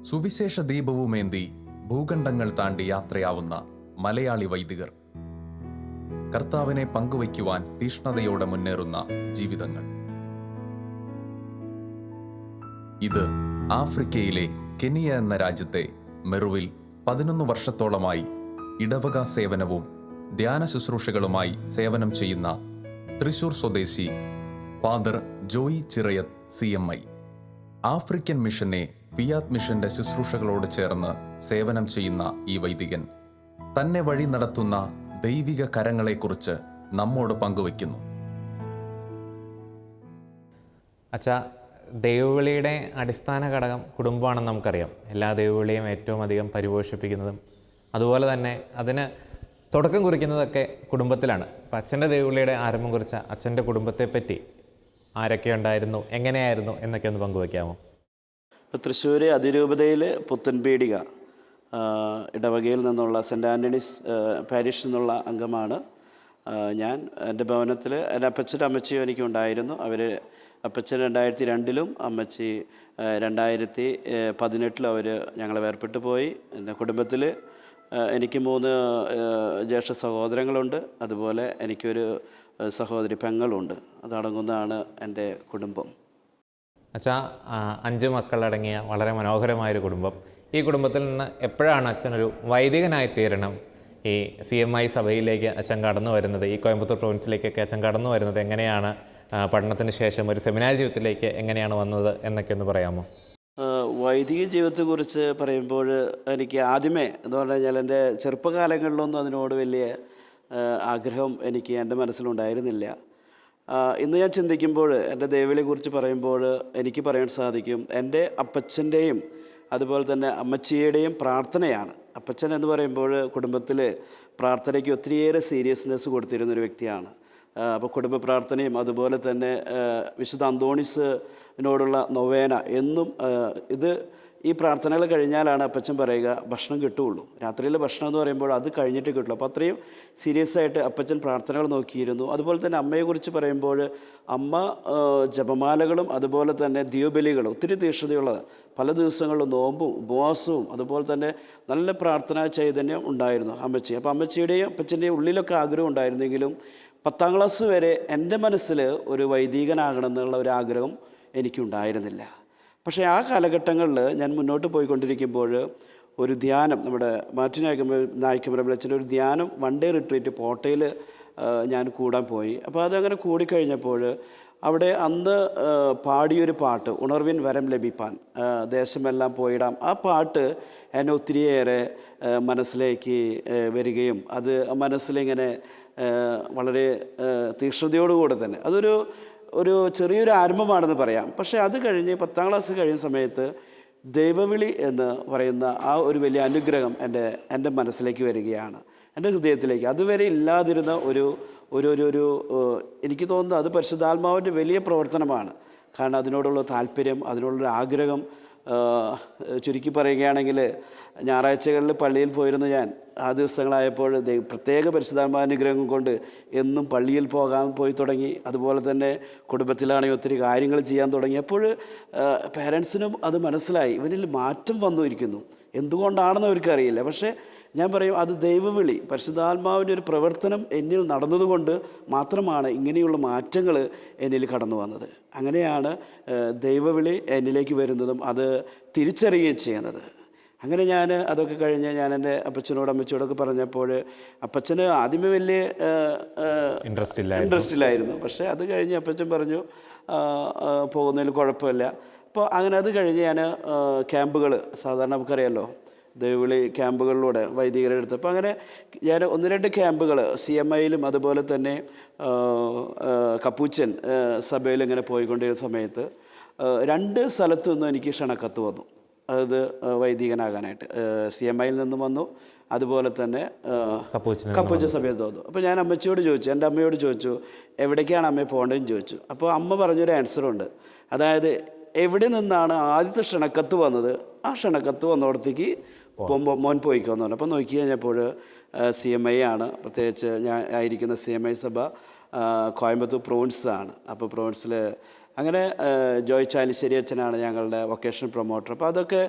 സുവിശേഷ ദീപവുമേന്തി ഭൂഖണ്ഡങ്ങൾ താണ്ടി യാത്രയാവുന്ന മലയാളി വൈദികർ, കർത്താവിനെ പങ്കുവയ്ക്കുവാൻ തീഷ്ണതയോടെ മുന്നേറുന്ന ജീവിതങ്ങൾ. ഇത് ആഫ്രിക്കയിലെ കെനിയ എന്ന രാജ്യത്തെ മെറുവിൽ 11 വർഷത്തോളമായി ഇടവക സേവനവും ധ്യാന ശുശ്രൂഷകളുമായി സേവനം ചെയ്യുന്ന തൃശൂർ സ്വദേശി father Joy Chirayath CMI. African മിഷനെ ഫിയാത്ത് മിഷന്റെ ശുശ്രൂഷകളോട് ചേർന്ന് സേവനം ചെയ്യുന്ന ഈ വൈദികൻ തന്നെ വഴി നടത്തുന്ന ദൈവിക കരങ്ങളെക്കുറിച്ച് നമ്മോട് പങ്കുവയ്ക്കുന്നു. അച്ഛാ, ദൈവവിളിയുടെ അടിസ്ഥാന ഘടകം കുടുംബമാണെന്ന് നമുക്കറിയാം. എല്ലാ ദൈവവിളിയും ഏറ്റവും അധികം പരിപോഷിപ്പിക്കുന്നതും അതുപോലെ തന്നെ അതിന് തുടക്കം കുറിക്കുന്നതൊക്കെ കുടുംബത്തിലാണ്. അപ്പം അച്ഛൻ്റെ ദൈവവിളിയുടെ ആരംഭം കുറിച്ച അച്ഛൻ്റെ കുടുംബത്തെപ്പറ്റി ആരൊക്കെ ഉണ്ടായിരുന്നു, എങ്ങനെയായിരുന്നു എന്നൊക്കെ ഒന്ന് പങ്കുവയ്ക്കാമോ? ഇപ്പോൾ തൃശ്ശൂർ അതിരൂപതയിൽ പുത്തൻപീടിക ഇടവകയിൽ നിന്നുള്ള സെൻറ്റ് ആൻ്റണീസ് പാരിഷിൽ നിന്നുള്ള അംഗമാണ് ഞാൻ. എൻ്റെ ഭവനത്തിൽ എൻ്റെ അപ്പച്ചനും അമ്മച്ചിയും എനിക്കുണ്ടായിരുന്നു. അവർ അപ്പച്ചൻ 2002-ലും അമ്മച്ചി 2018-ലും അവർ ഞങ്ങളെ വേർപെട്ട് പോയി. എൻ്റെ കുടുംബത്തിൽ എനിക്ക് 3 ജ്യേഷ്ഠ സഹോദരങ്ങളുണ്ട്. അതുപോലെ എനിക്കൊരു സഹോദരി പെങ്ങളുണ്ട്. അതടങ്ങുന്നതാണ് എൻ്റെ കുടുംബം. അച്ഛാ, 5 മക്കളടങ്ങിയ വളരെ മനോഹരമായൊരു കുടുംബം. ഈ കുടുംബത്തിൽ നിന്ന് എപ്പോഴാണ് അച്ഛനൊരു വൈദികനായി തീരണം, ഈ CMI സഭയിലേക്ക് അച്ഛൻ കടന്നു വരുന്നത്, ഈ കോയമ്പത്തൂർ പ്രൊവിൻസിലേക്കൊക്കെ അച്ഛൻ കടന്നു വരുന്നത് എങ്ങനെയാണ്, പഠനത്തിന് ശേഷം ഒരു സെമിനാരി ജീവിതത്തിലേക്ക് എങ്ങനെയാണ് വന്നത് എന്നൊക്കെ ഒന്ന് പറയാമോ? വൈദിക ജീവിതത്തെക്കുറിച്ച് പറയുമ്പോൾ എനിക്ക് ആദ്യമേ എന്ന് പറഞ്ഞു കഴിഞ്ഞാൽ എൻ്റെ ചെറുപ്പകാലങ്ങളിലൊന്നും അതിനോട് വലിയ ആഗ്രഹം എനിക്ക് എൻ്റെ മനസ്സിലുണ്ടായിരുന്നില്ല. ഇന്ന് ഞാൻ ചിന്തിക്കുമ്പോൾ എൻ്റെ ദൈവവിളിയെക്കുറിച്ച് പറയുമ്പോൾ എനിക്ക് പറയാൻ സാധിക്കും, എൻ്റെ അപ്പച്ചൻ്റെയും അതുപോലെ തന്നെ അമ്മച്ചിയുടെയും പ്രാർത്ഥനയാണ്. അപ്പച്ചൻ എന്ന് പറയുമ്പോൾ കുടുംബത്തിൽ പ്രാർത്ഥനയ്ക്ക് ഒത്തിരിയേറെ സീരിയസ്നെസ് കൊടുത്തിരുന്നൊരു വ്യക്തിയാണ്. അപ്പോൾ കുടുംബ പ്രാർത്ഥനയും അതുപോലെ തന്നെ വിശുദ്ധ അന്തോണീസിനോടുള്ള നൊവേന എന്നും ഈ പ്രാർത്ഥനകൾ കഴിഞ്ഞാലാണ് അപ്പച്ചൻ പറയുക ഭക്ഷണം കിട്ടുകയുള്ളൂ. രാത്രിയിലെ ഭക്ഷണം എന്ന് പറയുമ്പോൾ അത് കഴിഞ്ഞിട്ട് കിട്ടുള്ളൂ. അപ്പോൾ അത്രയും സീരിയസ് ആയിട്ട് അപ്പച്ചൻ പ്രാർത്ഥനകൾ നോക്കിയിരുന്നു. അതുപോലെ തന്നെ അമ്മയെക്കുറിച്ച് പറയുമ്പോൾ അമ്മ ജപമാലകളും അതുപോലെ തന്നെ ദീപബലികളും ഒത്തിരി തീക്ഷ്ണതയുള്ളത്, പല ദിവസങ്ങളിലും നോമ്പും ഉപവാസവും അതുപോലെ തന്നെ നല്ല പ്രാർത്ഥനാ ചൈതന്യം ഉണ്ടായിരുന്നു അമ്മച്ചി. അപ്പോൾ അമ്മച്ചിയുടെയും അപ്പച്ചൻ്റെയും ഉള്ളിലൊക്കെ ആഗ്രഹം ഉണ്ടായിരുന്നെങ്കിലും 10ാം ക്ലാസ് വരെ എൻ്റെ മനസ്സിൽ ഒരു വൈദികനാകണമെന്നുള്ള ഒരു ആഗ്രഹം എനിക്കുണ്ടായിരുന്നില്ല. പക്ഷേ ആ കാലഘട്ടങ്ങളിൽ ഞാൻ മുന്നോട്ട് പോയിക്കൊണ്ടിരിക്കുമ്പോൾ ഒരു ധ്യാനം, നമ്മുടെ മാർട്ടിൻ നായിക്കമ്പലച്ചൻ്റെ ഒരു ധ്യാനം 1 ഡേ റിട്രീറ്റ് പോട്ടയിൽ ഞാൻ കൂടാൻ പോയി. അപ്പോൾ അതങ്ങനെ കൂടിക്കഴിഞ്ഞപ്പോൾ അവിടെ അന്ന് പാടിയൊരു പാട്ട്, ഉണർവിൻ വരം ലഭിപ്പാൻ ദേശമെല്ലാം പോയിടാം, ആ പാട്ട് എന്നെ ഒത്തിരിയേറെ മനസ്സിലേക്ക് വരികയും അത് മനസ്സിലിങ്ങനെ വളരെ തീക്ഷ്ണതയോടുകൂടെ തന്നെ ഒരു ചെറിയൊരു ആരംഭമാണെന്ന് പറയാം. പക്ഷേ അത് കഴിഞ്ഞ് 10ാം ക്ലാസ് കഴിയുന്ന സമയത്ത് ദൈവവിളി എന്ന് പറയുന്ന ആ ഒരു വലിയ അനുഗ്രഹം എൻ്റെ മനസ്സിലേക്ക് വരികയാണ്, എൻ്റെ ഹൃദയത്തിലേക്ക്. അതുവരെ ഇല്ലാതിരുന്ന ഒരു എനിക്ക് തോന്നുന്നത് അത് പരിശുദ്ധാത്മാവിൻ്റെ വലിയ പ്രവർത്തനമാണ്. കാരണം അതിനോടുള്ള താല്പര്യം, അതിനോടുള്ള ആഗ്രഹം. ചുരുക്കി പറയുകയാണെങ്കിൽ ഞായറാഴ്ചകളിൽ പള്ളിയിൽ പോയിരുന്ന ഞാൻ ആ ദിവസങ്ങളായപ്പോൾ പ്രത്യേക പരിശുദ്ധാത്മാനുഗ്രഹം കൊണ്ട് എന്നും പള്ളിയിൽ പോയി തുടങ്ങി. അതുപോലെ തന്നെ കുടുംബത്തിലാണെങ്കിൽ ഒത്തിരി കാര്യങ്ങൾ ചെയ്യാൻ തുടങ്ങി. അപ്പോൾ പേരൻസിനും അത് മനസ്സിലായി, ഇവനിൽ മാറ്റം വന്നിരിക്കുന്നു. എന്തുകൊണ്ടാണെന്ന് അവർക്കറിയില്ല. പക്ഷേ ഞാൻ പറയും, അത് ദൈവവിളി, പരിശുദ്ധാത്മാവിൻ്റെ ഒരു പ്രവർത്തനം എന്നിൽ നടന്നതുകൊണ്ട് മാത്രമാണ് ഇങ്ങനെയുള്ള മാറ്റങ്ങൾ എന്നിൽ കടന്നു വന്നത്. അങ്ങനെയാണ് ദൈവവിളി എന്നിലേക്ക് വരുന്നതും അത് തിരിച്ചറിയുകയും ചെയ്യുന്നത്. അങ്ങനെ ഞാൻ അതൊക്കെ കഴിഞ്ഞ് ഞാൻ എൻ്റെ അപ്പച്ചനോടും അമ്മച്ചിയോടൊക്കെ പറഞ്ഞപ്പോൾ അപ്പച്ചന് ആദ്യമേ വലിയ ഇൻട്രസ്റ്റ് ഇല്ലായിരുന്നു. പക്ഷേ അത് കഴിഞ്ഞ് അപ്പച്ചൻ പറഞ്ഞു പോകുന്നതിൽ കുഴപ്പമില്ല. അപ്പോൾ അങ്ങനെ അത് കഴിഞ്ഞ് ഞാൻ ക്യാമ്പുകൾ, സാധാരണ നമുക്കറിയാമല്ലോ ദൈവവിളി ക്യാമ്പുകളിലൂടെ വൈദികരെ എടുത്ത്, അപ്പോൾ അങ്ങനെ ഞാൻ 1-2 ക്യാമ്പുകൾ CMIയിലും അതുപോലെ തന്നെ കപ്പൂച്ചൻ സഭയിലും ഇങ്ങനെ പോയിക്കൊണ്ടിരുന്ന സമയത്ത് 2 സ്ഥലത്തു നിന്നും എനിക്ക് ക്ഷണക്കത്ത് വന്നു. അത് വൈദികനാകാനായിട്ട് CMIയിൽ നിന്നും വന്നു, അതുപോലെ തന്നെ കപ്പൂച്ചൻ സഭയിൽ വന്നു. അപ്പോൾ ഞാൻ അമ്മച്ചിയോട് ചോദിച്ചു, എൻ്റെ അമ്മയോട് ചോദിച്ചു എവിടേക്കാണ് അമ്മയെ പോകേണ്ടതെന്ന് ചോദിച്ചു. അപ്പോൾ അമ്മ പറഞ്ഞൊരു ആൻസറുണ്ട്. അതായത് എവിടെ നിന്നാണ് ആദ്യത്തെ ക്ഷണക്കത്ത് വന്നത്, ആ ക്ഷണക്കത്ത് വന്നിടത്തേക്ക് മോൻ പോയിക്കോന്ന് പറഞ്ഞു. അപ്പോൾ നോക്കി കഴിഞ്ഞപ്പോൾ CMI ആണ്, പ്രത്യേകിച്ച് ഞാൻ ആയിരിക്കുന്ന CMI സഭ കോയമ്പത്തൂർ പ്രൊവിൻസാണ്. അപ്പോൾ പ്രൊവിൻസിൽ അങ്ങനെ ജോയ് ചാലിശ്ശേരി അച്ഛനാണ് ഞങ്ങളുടെ വൊക്കേഷണൽ പ്രൊമോട്ടർ. അപ്പോൾ അതൊക്കെ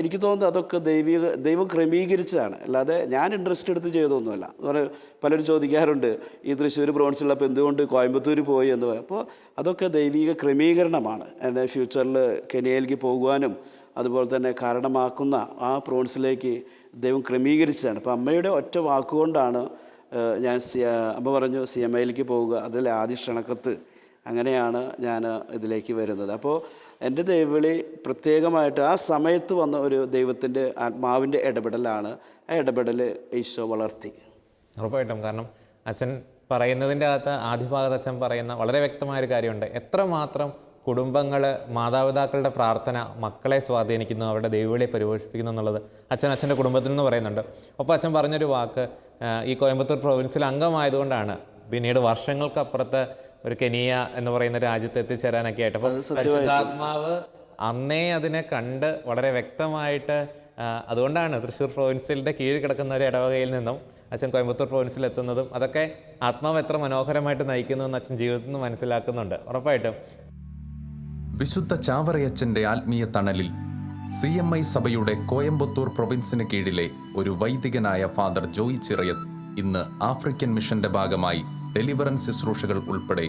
എനിക്ക് തോന്നുന്നത് അതൊക്കെ ദൈവം ക്രമീകരിച്ചതാണ്, അല്ലാതെ ഞാൻ ഇൻട്രസ്റ്റ് എടുത്ത് ചെയ്തൊന്നുമല്ല. അതുപോലെ പലരും ചോദിക്കാറുണ്ട് ഈ തൃശ്ശൂർ പ്രൊവിൻസിലുള്ളപ്പോൾ എന്തുകൊണ്ട് കോയമ്പത്തൂർ പോയി എന്ന്. അപ്പോൾ അതൊക്കെ ദൈവിക ക്രമീകരണമാണ്. എൻ്റെ ഫ്യൂച്ചറിൽ കെനിയയിലേക്ക് പോകുവാനും അതുപോലെ തന്നെ കാരണമാക്കുന്ന ആ പ്രൊവിൻസിലേക്ക് ദൈവം ക്രമീകരിച്ചതാണ്. അപ്പോൾ അമ്മയുടെ ഒറ്റ വാക്കുകൊണ്ടാണ് ഞാൻ അമ്മ പറഞ്ഞു CMIയിലേക്ക് പോവുക, അതിൽ ആദ്യ ക്ഷണക്കത്ത്, അങ്ങനെയാണ് ഞാൻ ഇതിലേക്ക് വരുന്നത്. അപ്പോൾ എൻ്റെ ദൈവവിളി പ്രത്യേകമായിട്ട് ആ സമയത്ത് വന്ന ഒരു ദൈവത്തിൻ്റെ ആത്മാവിൻ്റെ ഇടപെടലാണ്. ആ ഇടപെടൽ ഈശോ വളർത്തി. ഉറപ്പായിട്ടും. കാരണം അച്ഛൻ പറയുന്നതിൻ്റെ അകത്ത് ആദ്യ ഭാഗത്ത് അച്ഛൻ പറയുന്ന വളരെ വ്യക്തമായൊരു കാര്യമുണ്ട്. എത്രമാത്രം കുടുംബങ്ങൾ, മാതാപിതാക്കളുടെ പ്രാർത്ഥന മക്കളെ സ്വാധീനിക്കുന്നു, അവരുടെ ദൈവവിളിയെ പരിപോഷിപ്പിക്കുന്നു എന്നുള്ളത് അച്ഛൻ്റെ കുടുംബത്തിൽ നിന്ന് പറയുന്നുണ്ട്. ഒപ്പം അച്ഛൻ പറഞ്ഞൊരു വാക്ക്, ഈ കോയമ്പത്തൂർ പ്രൊവിൻസിൽ അംഗമായതുകൊണ്ടാണ് പിന്നീട് വർഷങ്ങൾക്കപ്പുറത്ത് ഒരു കെനിയ എന്ന് പറയുന്ന രാജ്യത്ത് എത്തിച്ചേരാനൊക്കെ ആയിട്ട്. അപ്പോൾ പരിശുദ്ധാത്മാവ് അന്നേ അതിനെ കണ്ട് വളരെ വ്യക്തമായിട്ട്, അതുകൊണ്ടാണ് തൃശ്ശൂർ പ്രൊവിൻസിൻ്റെ കീഴിൽ കിടക്കുന്ന ഒരു ഇടവകയിൽ നിന്നും അച്ഛൻ കോയമ്പത്തൂർ പ്രൊവിൻസിൽ എത്തുന്നതും. അതൊക്കെ ആത്മാവ് എത്ര മനോഹരമായിട്ട് നയിക്കുന്നു എന്ന് അച്ഛൻ ജീവിതത്തിൽ നിന്ന് മനസ്സിലാക്കുന്നുണ്ട്. ഉറപ്പായിട്ടും വിശുദ്ധ ചാവറയച്ചൻ്റെ ആത്മീയ തണലിൽ CMI സഭയുടെ കോയമ്പത്തൂർ പ്രൊവിൻസിന് കീഴിലെ ഒരു വൈദികനായ ഫാദർ ജോയി ചിറയത്ത് ഇന്ന് ആഫ്രിക്കൻ മിഷന്റെ ഭാഗമായി ഡെലിവറൻസ് ശുശ്രൂഷകൾ ഉൾപ്പെടെ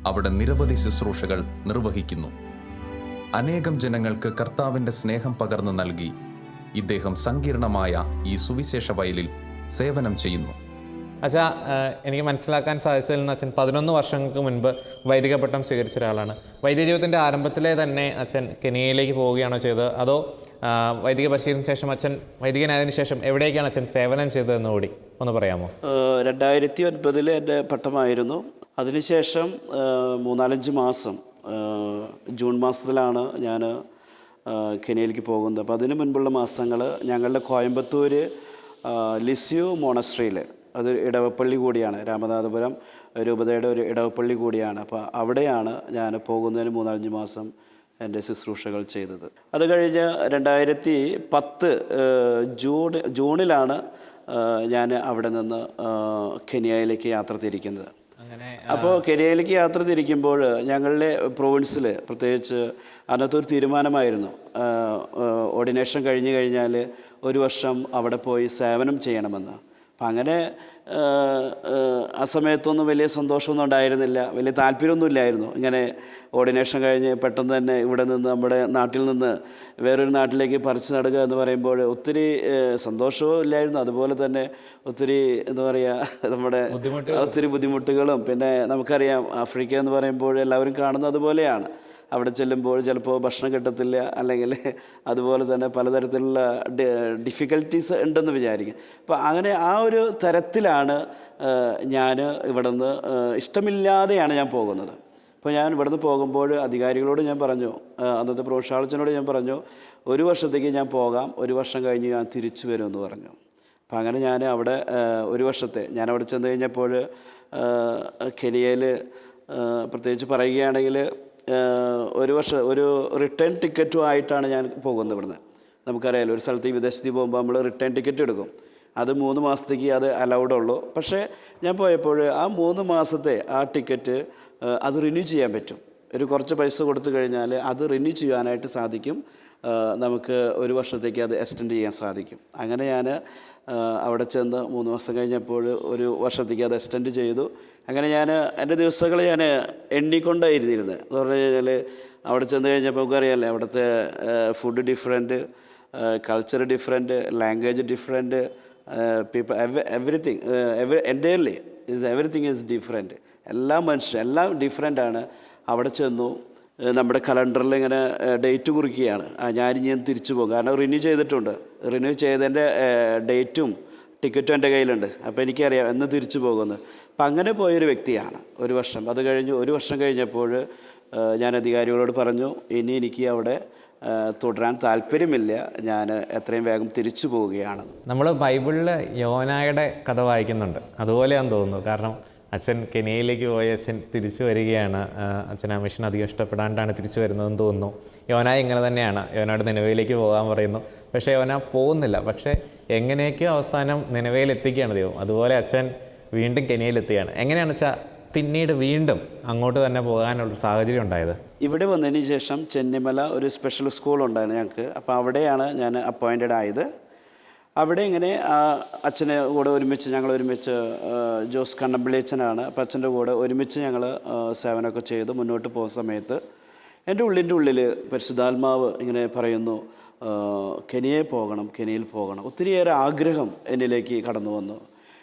അവിടെ നിരവധി ശുശ്രൂഷകൾ നിർവഹിക്കുന്നു. അനേകം ജനങ്ങൾക്ക് കർത്താവിൻ്റെ സ്നേഹം പകർന്നു നൽകി ഇദ്ദേഹം സങ്കീർണമായ ഈ സുവിശേഷ വയലിൽ സേവനം ചെയ്യുന്നു. അച്ഛാ, എനിക്ക് മനസ്സിലാക്കാൻ സാധിച്ചതിൽ നിന്ന് അച്ഛൻ 11 വർഷങ്ങൾക്ക് മുൻപ് വൈദിക പട്ടം സ്വീകരിച്ച ഒരാളാണ്. വൈദിക ജീവിതത്തിൻ്റെ ആരംഭത്തിലെ തന്നെ അച്ഛൻ കെനിയയിലേക്ക് പോവുകയാണോ ചെയ്തത്, അതോ വൈദിക പരിശീലനത്തിന് ശേഷം അച്ഛൻ വൈദികനായതിനു ശേഷം എവിടേക്കാണ് അച്ഛൻ സേവനം ചെയ്തതെന്ന് കൂടി ഒന്ന് പറയാമോ? 2009 എൻ്റെ പട്ടമായിരുന്നു. അതിനുശേഷം 3-4 മാസം ജൂൺ മാസത്തിലാണ് ഞാൻ കെനിയയിലേക്ക് പോകുന്നത്. അപ്പോൾ അതിനു മുൻപുള്ള മാസങ്ങൾ ഞങ്ങളുടെ കോയമ്പത്തൂർ ലിസ്യു മോണസ്ട്രിയിൽ, അതൊരു ഇടവപ്പള്ളി കൂടിയാണ്, രാമനാഥപുരം രൂപതയുടെ ഒരു ഇടവപ്പള്ളി കൂടിയാണ്. അപ്പോൾ അവിടെയാണ് ഞാൻ പോകുന്നതിന് 3-5 മാസം എൻ്റെ ശുശ്രൂഷകൾ ചെയ്തത്. അത് കഴിഞ്ഞ് 2010 ജൂണിലാണ് ഞാൻ അവിടെ നിന്ന് കെനിയയിലേക്ക് യാത്ര തിരിക്കുന്നത്. അപ്പോൾ കെനിയയിലേക്ക് യാത്ര തിരിക്കുമ്പോൾ ഞങ്ങളുടെ പ്രൊവിൻസിൽ പ്രത്യേകിച്ച് അന്നത്തൊരു തീരുമാനമായിരുന്നു, ഓർഡിനേഷൻ കഴിഞ്ഞ് കഴിഞ്ഞാൽ 1 വർഷം അവിടെ പോയി സേവനം ചെയ്യണമെന്ന്. അപ്പം അങ്ങനെ ആ സമയത്തൊന്നും വലിയ സന്തോഷമൊന്നും ഉണ്ടായിരുന്നില്ല, വലിയ താല്പര്യമൊന്നുമില്ലായിരുന്നു. ഇങ്ങനെ ഓർഡിനേഷൻ കഴിഞ്ഞ് പെട്ടെന്ന് തന്നെ ഇവിടെ നിന്ന് നമ്മുടെ നാട്ടിൽ നിന്ന് വേറൊരു നാട്ടിലേക്ക് പറിച്ചു നടുക എന്ന് പറയുമ്പോൾ ഒത്തിരി സന്തോഷവും ഇല്ലായിരുന്നു. അതുപോലെ തന്നെ ഒത്തിരി എന്താ പറയുക, നമ്മുടെ ഒത്തിരി ബുദ്ധിമുട്ടുകളും. പിന്നെ നമുക്കറിയാം ആഫ്രിക്ക എന്ന് പറയുമ്പോൾ എല്ലാവരും കാണുന്നത് അതുപോലെയാണ്. അവിടെ ചെല്ലുമ്പോൾ ചിലപ്പോൾ ഭക്ഷണം കിട്ടത്തില്ല, അല്ലെങ്കിൽ അതുപോലെ തന്നെ പലതരത്തിലുള്ള ഡിഫിക്കൽട്ടീസ് ഉണ്ടെന്ന് വിചാരിക്കും. അപ്പോൾ അങ്ങനെ ആ ഒരു തരത്തിലാണ് ഞാൻ ഇവിടുന്ന് ഇഷ്ടമില്ലാതെയാണ് ഞാൻ പോകുന്നത്. അപ്പോൾ ഞാൻ ഇവിടുന്ന് പോകുമ്പോൾ അധികാരികളോട് ഞാൻ പറഞ്ഞു, അന്നത്തെ പ്രോത്സാഹനത്തിനോട് ഞാൻ പറഞ്ഞു, 1 വർഷത്തേക്ക് ഞാൻ പോകാം, 1 വർഷം കഴിഞ്ഞ് ഞാൻ തിരിച്ചു വരുമെന്ന് പറഞ്ഞു. അപ്പം അങ്ങനെ ഞാൻ അവിടെ 1 വർഷത്തെ ഞാൻ അവിടെ ചെന്ന് കഴിഞ്ഞപ്പോൾ കെനിയയിൽ പ്രത്യേകിച്ച് പറയുകയാണെങ്കിൽ 1 വർഷം ഒരു റിട്ടേൺ ടിക്കറ്റും ആയിട്ടാണ് ഞാൻ പോകുന്നത് ഇവിടുന്ന്. നമുക്കറിയാമല്ലോ, ഒരു സ്ഥലത്ത് ഈ വിദേശത്ത് പോകുമ്പോൾ നമ്മൾ റിട്ടേൺ ടിക്കറ്റ് എടുക്കും. അത് 3 മാസത്തേക്ക് അത് അലൗഡ് ഉള്ളൂ. പക്ഷേ ഞാൻ പോയപ്പോൾ ആ 3 മാസത്തെ ആ ടിക്കറ്റ് അത് റിന്യൂ ചെയ്യാൻ പറ്റും. ഒരു കുറച്ച് പൈസ കൊടുത്തു കഴിഞ്ഞാൽ അത് റിന്യൂ ചെയ്യാനായിട്ട് സാധിക്കും. നമുക്ക് 1 വർഷത്തേക്ക് അത് എക്സ്റ്റെൻഡ് ചെയ്യാൻ സാധിക്കും. അങ്ങനെ ഞാൻ അവിടെ ചെന്ന് 3 മാസം കഴിഞ്ഞപ്പോൾ 1 വർഷത്തേക്ക് അത് എക്സ്റ്റെൻഡ് ചെയ്തു. അങ്ങനെ ഞാൻ എൻ്റെ ദിവസങ്ങൾ ഞാൻ എണ്ണിക്കൊണ്ടായിരുന്നിരുന്നത്. എന്ന് പറഞ്ഞു കഴിഞ്ഞാൽ അവിടെ ചെന്ന് കഴിഞ്ഞപ്പോൾ നമുക്കറിയാമല്ലേ, അവിടുത്തെ food different, culture different, language different, people everything entirely everything is different. എല്ലാ മനുഷ്യരും എല്ലാം ഡിഫറെൻ്റാണ്. അവിടെ ചെന്നു നമ്മുടെ കലണ്ടറിൽ ഇങ്ങനെ ഡേറ്റ് കുറിക്കുകയാണ്, ഞാൻ തിരിച്ചു പോകും. കാരണം റിന്യൂ ചെയ്തിട്ടുണ്ട്, റിന്യൂ ചെയ്തതിൻ്റെ ഡേറ്റും ടിക്കറ്റും എൻ്റെ കയ്യിലുണ്ട്. അപ്പോൾ എനിക്കറിയാം എന്ന് തിരിച്ചു പോകുന്നത്. അപ്പം അങ്ങനെ പോയൊരു വ്യക്തിയാണ് 1 വർഷം. അത് കഴിഞ്ഞ് 1 വർഷം കഴിഞ്ഞപ്പോൾ ഞാൻ അധികാരികളോട് പറഞ്ഞു, ഇനി എനിക്ക് അവിടെ തുടരാൻ താല്പര്യമില്ല, ഞാൻ എത്രയും വേഗം തിരിച്ചു പോവുകയാണ്. നമ്മൾ ബൈബിളിൽ യോനായുടെ കഥ വായിക്കുന്നുണ്ട്, അതുപോലെയാണെന്ന് തോന്നുന്നു. കാരണം അച്ഛൻ കെനിയയിലേക്ക് പോയി അച്ഛൻ തിരിച്ചു വരികയാണ്. അച്ഛൻ ആ മിഷൻ അധികം ഇഷ്ടപ്പെടാണ്ടാണ് തിരിച്ചു വരുന്നതെന്ന് തോന്നുന്നു. യോന ഇങ്ങനെ തന്നെയാണ്. യോനയോട് നിനവയിലേക്ക് പോകാൻ പറയുന്നു, പക്ഷേ യോന പോകുന്നില്ല. പക്ഷേ എങ്ങനെയൊക്കെയോ അവസാനം നിനവയിൽ എത്തിക്കുകയാണ് ദൈവം. അതുപോലെ അച്ഛൻ വീണ്ടും കെനിയയിലെത്തുകയാണ്. എങ്ങനെയാണ് വെച്ചാൽ പിന്നീട് വീണ്ടും അങ്ങോട്ട് തന്നെ പോകാനുള്ള സാഹചര്യം ഉണ്ടായത്? ഇവിടെ വന്നതിന് ശേഷം ചെന്നിമല ഒരു സ്പെഷ്യൽ സ്കൂളുണ്ടായിരുന്നു ഞങ്ങൾക്ക്. അപ്പോൾ അവിടെയാണ് ഞാൻ അപ്പോയിൻറ്റഡ് ആയത്. അവിടെ ഇങ്ങനെ അച്ഛനെ കൂടെ ഞങ്ങൾ ഒരുമിച്ച് ജോസ് കണ്ണമ്പിള്ളി അച്ഛനാണ്. അപ്പോൾ അച്ഛൻ്റെ കൂടെ ഒരുമിച്ച് ഞങ്ങൾ സേവനമൊക്കെ ചെയ്ത് മുന്നോട്ട് പോകുന്ന സമയത്ത് എൻ്റെ ഉള്ളിൽ പരിശുദ്ധാത്മാവ് ഇങ്ങനെ പറയുന്നു, കെനിയയിൽ പോകണം. ഒത്തിരിയേറെ ആഗ്രഹം എന്നിലേക്ക് കടന്നു വന്നു.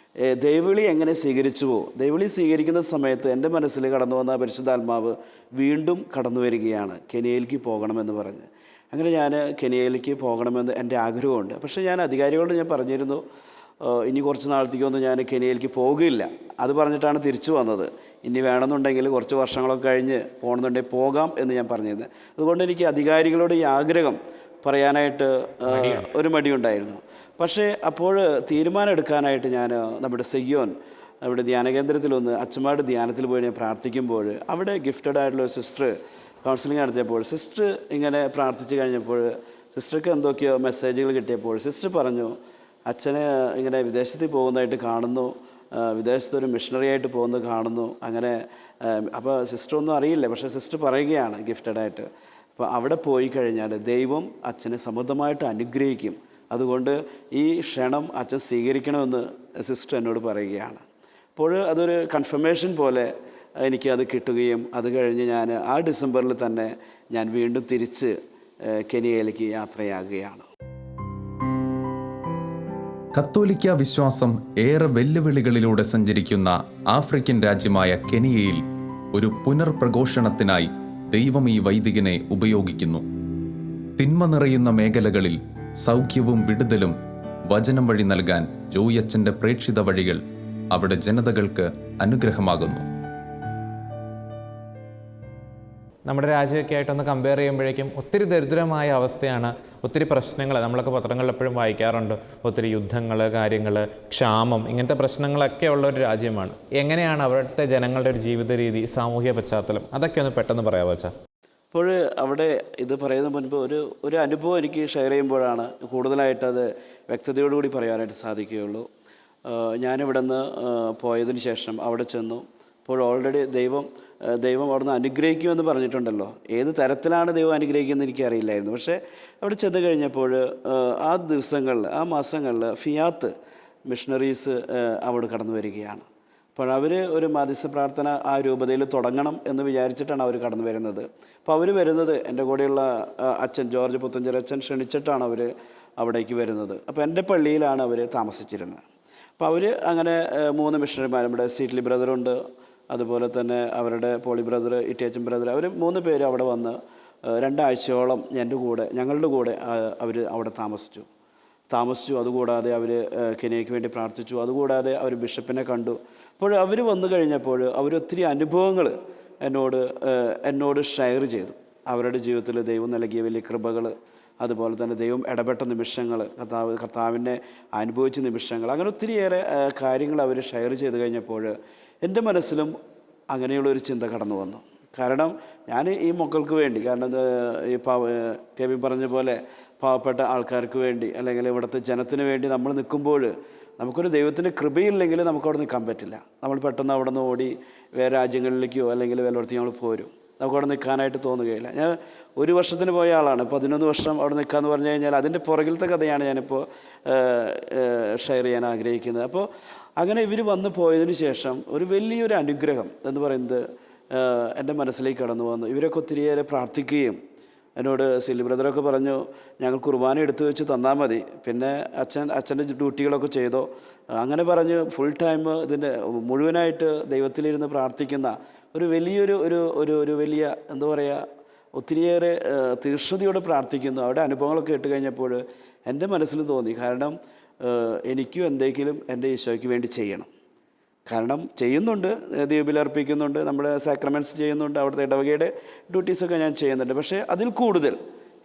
ദൈവവിളി എങ്ങനെ സ്വീകരിച്ചുവോ, ദൈവവിളി സ്വീകരിക്കുന്ന സമയത്ത് എൻ്റെ മനസ്സിൽ കടന്നു വന്ന പരിശുദ്ധാത്മാവ് വീണ്ടും കടന്നു വരികയാണ്, കെനിയയിലേക്ക് പോകണമെന്ന് പറഞ്ഞ്. അങ്ങനെ ഞാൻ കെനിയയിലേക്ക് പോകണമെന്ന് എൻ്റെ ആഗ്രഹമുണ്ട്. പക്ഷേ ഞാൻ അധികാരികളോട് ഞാൻ പറഞ്ഞിരുന്നു, ഇനി കുറച്ച് നാളത്തേക്കൊന്നും ഞാൻ കെനിയയിലേക്ക് പോകില്ല. അത് പറഞ്ഞിട്ടാണ് തിരിച്ചു വന്നത്. ഇനി വേണമെന്നുണ്ടെങ്കിൽ കുറച്ച് വർഷങ്ങളൊക്കെ കഴിഞ്ഞ് പോകണമെന്നുണ്ടെങ്കിൽ പോകാം എന്ന് ഞാൻ പറഞ്ഞിരുന്നത്. അതുകൊണ്ട് എനിക്ക് അധികാരികളോട് ഈ ആഗ്രഹം പറയാനായിട്ട് ഒരു മടിയുണ്ടായിരുന്നു. പക്ഷേ അപ്പോൾ തീരുമാനം എടുക്കാനായിട്ട് ഞാൻ നമ്മുടെ സെയ്യോൻ അവിടെ ധ്യാനകേന്ദ്രത്തിലൊന്ന് അച്ഛന്മാരുടെ ധ്യാനത്തിൽ പോയി ഞാൻ പ്രാർത്ഥിക്കുമ്പോൾ അവിടെ ഗിഫ്റ്റഡ് ആയിട്ടുള്ള ഒരു സിസ്റ്റർ കൗൺസിലിംഗ് നടത്തിയപ്പോൾ സിസ്റ്റർ ഇങ്ങനെ പ്രാർത്ഥിച്ച് കഴിഞ്ഞപ്പോൾ സിസ്റ്റർക്ക് എന്തൊക്കെയോ മെസ്സേജുകൾ കിട്ടിയപ്പോൾ സിസ്റ്റർ പറഞ്ഞു, അച്ഛനെ ഇങ്ങനെ വിദേശത്തിൽ പോകുന്നതായിട്ട് കാണുന്നു, വിദേശത്തൊരു മിഷണറി ആയിട്ട് പോകുന്നത് കാണുന്നു. അങ്ങനെ അപ്പോൾ സിസ്റ്റർ ഒന്നും അറിയില്ല, പക്ഷേ സിസ്റ്റർ പറയുകയാണ് ഗിഫ്റ്റഡായിട്ട്. അപ്പോൾ അവിടെ പോയി കഴിഞ്ഞാൽ ദൈവം അച്ഛനെ സമൃദ്ധമായിട്ട് അനുഗ്രഹിക്കും. അതുകൊണ്ട് ഈ ക്ഷണം അച്ഛൻ സ്വീകരിക്കണമെന്ന് സിസ്റ്റർ എന്നോട് പറയുകയാണ്. അപ്പോൾ അതൊരു കൺഫർമേഷൻ പോലെ എനിക്കത് കിട്ടുകയും അത് കഴിഞ്ഞ് ഞാൻ ആ ഡിസംബറിൽ തന്നെ ഞാൻ വീണ്ടും തിരിച്ച് കെനിയയിലേക്ക് യാത്രയാകുകയാണ്. കത്തോലിക്ക വിശ്വാസം ഏറെ വെല്ലുവിളികളിലൂടെ സഞ്ചരിക്കുന്ന ആഫ്രിക്കൻ രാജ്യമായ കെനിയയിൽ ഒരു പുനർപ്രഘോഷണത്തിനായി ദൈവം ഈ വൈദികനെ ഉപയോഗിക്കുന്നു. തിന്മ നിറയുന്ന മേഖലകളിൽ സൗഖ്യവും വിടുതലും വചനം വഴി നൽകാൻ ജോയച്ചന്റെ പ്രേക്ഷിത വഴികൾ അവിടെ ജനതകൾക്ക് അനുഗ്രഹമാകുന്നു. നമ്മുടെ രാജ്യമൊക്കെ ആയിട്ടൊന്ന് കമ്പയർ ചെയ്യുമ്പോഴേക്കും ഒത്തിരി ദരിദ്രമായ അവസ്ഥയാണ്. ഒത്തിരി പ്രശ്നങ്ങൾ നമ്മളൊക്കെ പത്രങ്ങളിൽ എപ്പോഴും വായിക്കാറുണ്ട്. ഒത്തിരി യുദ്ധങ്ങൾ, കാര്യങ്ങൾ, ക്ഷാമം, ഇങ്ങനത്തെ പ്രശ്നങ്ങളൊക്കെ ഉള്ള ഒരു രാജ്യമാണ്. എങ്ങനെയാണ് അവിടുത്തെ ജനങ്ങളുടെ ഒരു ജീവിത രീതി, സാമൂഹ്യ പശ്ചാത്തലം, അതൊക്കെ ഒന്ന് പെട്ടെന്ന് പറയാമോ വെച്ചാൽ? അപ്പോൾ അവിടെ ഇത് പറയുന്ന മുൻപ് ഒരു അനുഭവം എനിക്ക് ഷെയർ ചെയ്യുമ്പോഴാണ് കൂടുതലായിട്ടത് വ്യക്തതയോടുകൂടി പറയാനായിട്ട് സാധിക്കുകയുള്ളൂ. ഞാനിവിടെ നിന്ന് പോയതിന് ശേഷം അവിടെ ചെന്നു. അപ്പോൾ ഓൾറെഡി ദൈവം അവിടുന്ന് അനുഗ്രഹിക്കുമെന്ന് പറഞ്ഞിട്ടുണ്ടല്ലോ. ഏത് തരത്തിലാണ് ദൈവം അനുഗ്രഹിക്കുന്നത് എനിക്കറിയില്ലായിരുന്നു. പക്ഷേ അവിടെ ചെന്ന് കഴിഞ്ഞപ്പോൾ ആ ദിവസങ്ങളിൽ, ആ മാസങ്ങളിൽ ഫിയാത്ത് മിഷണറീസ് അവിടെ കടന്നു വരികയാണ്. അപ്പോൾ അവർ ഒരു മധ്യസ്ഥ പ്രാർത്ഥന ആ രൂപതയിൽ തുടങ്ങണം എന്ന് വിചാരിച്ചിട്ടാണ് അവർ കടന്നു വരുന്നത്. അപ്പോൾ അവർ വരുന്നത് എൻ്റെ കൂടെയുള്ള അച്ഛൻ ജോർജ് പുത്തഞ്ചേരി ക്ഷണിച്ചിട്ടാണ് അവർ അവിടേക്ക് വരുന്നത്. അപ്പോൾ എൻ്റെ പള്ളിയിലാണ് അവർ താമസിച്ചിരുന്നത്. അപ്പോൾ അവർ അങ്ങനെ 3 മിഷണറിമാർ, നമ്മുടെ സീറ്റ്ലി ബ്രദറുണ്ട്, അതുപോലെ തന്നെ അവരുടെ പോളി ബ്രദർ, ഇട്ടിയച്ചൻ ബ്രദർ, അവർ 3 പേര് അവിടെ വന്ന് 2 ആഴ്ചയോളം ഞങ്ങളുടെ കൂടെ അവർ അവിടെ താമസിച്ചു. അതുകൂടാതെ അവർ കെനിയയ്ക്ക് വേണ്ടി പ്രാർത്ഥിച്ചു. അതുകൂടാതെ അവർ ബിഷപ്പിനെ കണ്ടു. അപ്പോൾ അവർ വന്നു കഴിഞ്ഞപ്പോൾ അവരൊത്തിരി അനുഭവങ്ങൾ എന്നോട് ഷെയർ ചെയ്തു. അവരുടെ ജീവിതത്തിൽ ദൈവം നൽകിയ വലിയ കൃപകൾ, അതുപോലെ തന്നെ ദൈവം ഇടപെട്ട നിമിഷങ്ങൾ, കർത്താവിനെ അനുഭവിച്ച നിമിഷങ്ങൾ, അങ്ങനെ ഒത്തിരിയേറെ കാര്യങ്ങൾ അവർ ഷെയർ ചെയ്ത് കഴിഞ്ഞപ്പോൾ എൻ്റെ മനസ്സിലും അങ്ങനെയുള്ളൊരു ചിന്ത കടന്നു വന്നു. കാരണം ഞാൻ ഈ മക്കൾക്ക് വേണ്ടി, കാരണം ഈ കെവി പറഞ്ഞ പോലെ പാവപ്പെട്ട ആൾക്കാർക്ക് വേണ്ടി അല്ലെങ്കിൽ ഇവിടുത്തെ ജനത്തിന് വേണ്ടി നമ്മൾ നിൽക്കുമ്പോൾ നമുക്കൊരു ദൈവത്തിൻ്റെ കൃപയില്ലെങ്കിൽ നമുക്കവിടെ നിൽക്കാൻ പറ്റില്ല. നമ്മൾ പെട്ടെന്ന് അവിടെ നിന്ന് ഓടി വേറെ രാജ്യങ്ങളിലേക്കോ അല്ലെങ്കിൽ വല്ലയിടത്തേക്ക് നമ്മൾ പോരും. നമുക്കവിടെ നിൽക്കാനായിട്ട് തോന്നുകയില്ല. ഞാൻ 1 വർഷത്തിന് പോയ ആളാണ്. 11 വർഷം അവിടെ നിൽക്കാമെന്ന് പറഞ്ഞു കഴിഞ്ഞാൽ അതിൻ്റെ പുറകിലത്തെ കഥയാണ് ഞാനിപ്പോൾ ഷെയർ ചെയ്യാൻ ആഗ്രഹിക്കുന്നത്. അപ്പോൾ അങ്ങനെ ഇവർ വന്നു പോയതിന് ശേഷം ഒരു വലിയൊരു അനുഗ്രഹം എന്ന് പറയുന്നത് എൻ്റെ മനസ്സിലേക്ക് കടന്നു വന്നു. ഇവരൊക്കെ ഒത്തിരിയേറെ പ്രാർത്ഥിക്കുകയും എന്നോട് സില്ലി ബ്രദറൊക്കെ പറഞ്ഞു, ഞങ്ങൾ കുർബാന എടുത്തു വെച്ച് തന്നാൽ മതി, പിന്നെ അച്ഛൻ്റെ ഡ്യൂട്ടികളൊക്കെ ചെയ്തോ, അങ്ങനെ പറഞ്ഞ് ഫുൾ ടൈം ഇതിൻ്റെ മുഴുവനായിട്ട് ദൈവത്തിലിരുന്ന് പ്രാർത്ഥിക്കുന്ന ഒരു വലിയ എന്താ പറയുക, ഒത്തിരിയേറെ തീക്ഷ്ണതയോടെ പ്രാർത്ഥിക്കുന്നു. അവിടെ അനുഭവങ്ങളൊക്കെ കേട്ട് കഴിഞ്ഞപ്പോൾ എൻ്റെ മനസ്സിൽ തോന്നി, കാരണം എനിക്കും എന്തെങ്കിലും എൻ്റെ ഈശോയ്ക്ക് വേണ്ടി ചെയ്യണം. കാരണം ചെയ്യുന്നുണ്ട്, ദീപിലർപ്പിക്കുന്നുണ്ട്, നമ്മുടെ സാക്രമെൻറ്റ്സ് ചെയ്യുന്നുണ്ട്, അവിടുത്തെ ഇടവകയുടെ ഡ്യൂട്ടീസൊക്കെ ഞാൻ ചെയ്യുന്നുണ്ട്. പക്ഷേ അതിൽ കൂടുതൽ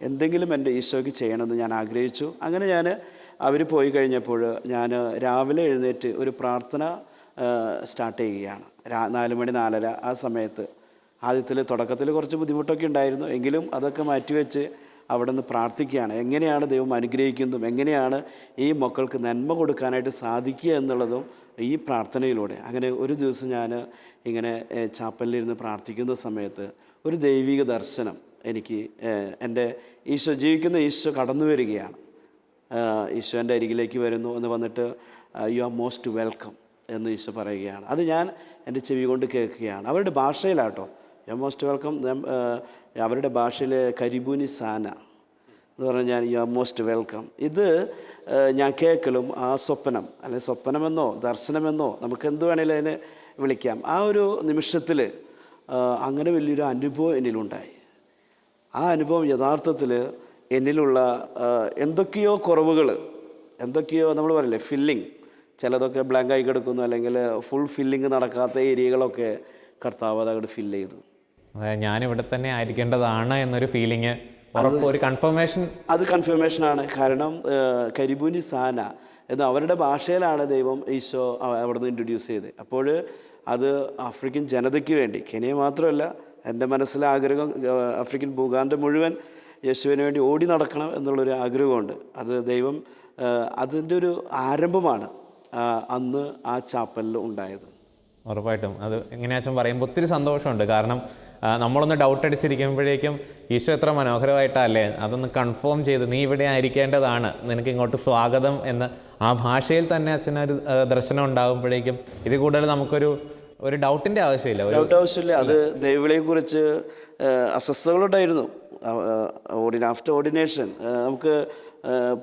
എന്തെങ്കിലും എൻ്റെ ഈശോയ്ക്ക് ചെയ്യണമെന്ന് ഞാൻ ആഗ്രഹിച്ചു. അങ്ങനെ അവർ പോയി കഴിഞ്ഞപ്പോൾ ഞാൻ രാവിലെ എഴുന്നേറ്റ് ഒരു പ്രാർത്ഥന സ്റ്റാർട്ട് ചെയ്യുകയാണ്. 4 മണി 4:30 ആ സമയത്ത്. തുടക്കത്തിൽ കുറച്ച് ബുദ്ധിമുട്ടൊക്കെ ഉണ്ടായിരുന്നു, എങ്കിലും അതൊക്കെ മാറ്റിവെച്ച് അവിടെ നിന്ന് പ്രാർത്ഥിക്കുകയാണ്. എങ്ങനെയാണ് ദൈവം അനുഗ്രഹിക്കുന്നതും എങ്ങനെയാണ് ഈ മക്കൾക്ക് നന്മ കൊടുക്കാനായിട്ട് സാധിക്കുക എന്നുള്ളതും ഈ പ്രാർത്ഥനയിലൂടെ. അങ്ങനെ ഒരു ദിവസം ഞാൻ ഇങ്ങനെ ചാപ്പലിലിരുന്ന് പ്രാർത്ഥിക്കുന്ന സമയത്ത് ഒരു ദൈവിക ദർശനം എനിക്ക് എൻ്റെ ജീവിക്കുന്ന ഈശോ കടന്നു വരികയാണ്. ഈശോ എൻ്റെ അരികിലേക്ക് വരുന്നു എന്ന് വന്നിട്ട് യു ആർ മോസ്റ്റ് വെൽക്കം എന്ന് ഈശോ പറയുകയാണ്. അത് ഞാൻ എൻ്റെ ചെവി കൊണ്ട് കേൾക്കുകയാണ്. അവരുടെ ഭാഷയിലാട്ടോ, യു ആർ മോസ്റ്റ് വെൽക്കം. അവരുടെ ഭാഷയിൽ കരിബൂനി സാന എന്ന് പറഞ്ഞാൽ യു ആർ മോസ്റ്റ് വെൽക്കം. ഇത് ഞാൻ കേൾക്കലും ആ സ്വപ്നം, അല്ലെങ്കിൽ സ്വപ്നമെന്നോ ദർശനമെന്നോ നമുക്ക് എന്ത് വേണേലും അതിനെ വിളിക്കാം, ആ ഒരു നിമിഷത്തിൽ അങ്ങനെ വലിയൊരു അനുഭവം എന്നിലുണ്ടായി. ആ അനുഭവം യഥാർത്ഥത്തിൽ എന്നിലുള്ള എന്തൊക്കെയോ കുറവുകൾ, എന്തൊക്കെയോ നമ്മൾ പറയില്ലേ ഫില്ലിങ്, ചിലതൊക്കെ ബ്ലാങ്കായി കിടക്കുന്നു, അല്ലെങ്കിൽ ഫുൾ ഫില്ലിങ് നടക്കാത്ത ഏരിയകളൊക്കെ കർത്താവ് അതങ്ങോട്ട് ഫില്ല് ചെയ്തു. അതായത് ഞാനിവിടെ തന്നെ ആയിരിക്കേണ്ടതാണ് എന്നൊരു ഫീലിംഗ്, ഒരു കൺഫർമേഷൻ. അത് കൺഫർമേഷനാണ്. കാരണം കരിബൂനി സാന എന്ന് അവരുടെ ഭാഷയിലാണ് ദൈവം ഈശോ അവിടെ നിന്ന് ഇൻട്രൊഡ്യൂസ് ചെയ്തത്. അപ്പോൾ അത് ആഫ്രിക്കൻ ജനതയ്ക്ക് വേണ്ടി, കെനിയ മാത്രമല്ല, എൻ്റെ മനസ്സിലെ ആഗ്രഹം ആഫ്രിക്കൻ ഭൂഖണ്ഡം മുഴുവൻ യേശുവിന് വേണ്ടി ഓടി നടക്കണം എന്നുള്ളൊരു ആഗ്രഹമുണ്ട്. അത് ദൈവം അതിൻ്റെ ഒരു ആരംഭമാണ് അന്ന് ആ ചാപ്പലിൽ ഉണ്ടായത്. ഉറപ്പായിട്ടും അത് എങ്ങനെയാച്ചും പറയുമ്പോൾ ഒത്തിരി സന്തോഷമുണ്ട്. കാരണം നമ്മളൊന്ന് ഡൗട്ട് അടിച്ചിരിക്കുമ്പോഴേക്കും ഈശോ എത്ര മനോഹരമായിട്ടല്ലേ അതൊന്ന് കൺഫേം ചെയ്ത്, നീ ഇവിടെ ആയിരിക്കേണ്ടതാണ്, നിനക്ക് ഇങ്ങോട്ട് സ്വാഗതം എന്ന് ആ ഭാഷയിൽ തന്നെ അച്ഛനൊരു ദർശനം ഉണ്ടാകുമ്പോഴേക്കും ഇത് കൂടുതൽ നമുക്കൊരു ഡൗട്ടിൻ്റെ ആവശ്യമില്ല. അത് ദൈവവിളിയെക്കുറിച്ച് അസ്വസ്ഥതകളുണ്ടായിരുന്നു. ആഫ്റ്റർ ഓർഡിനേഷൻ നമുക്ക്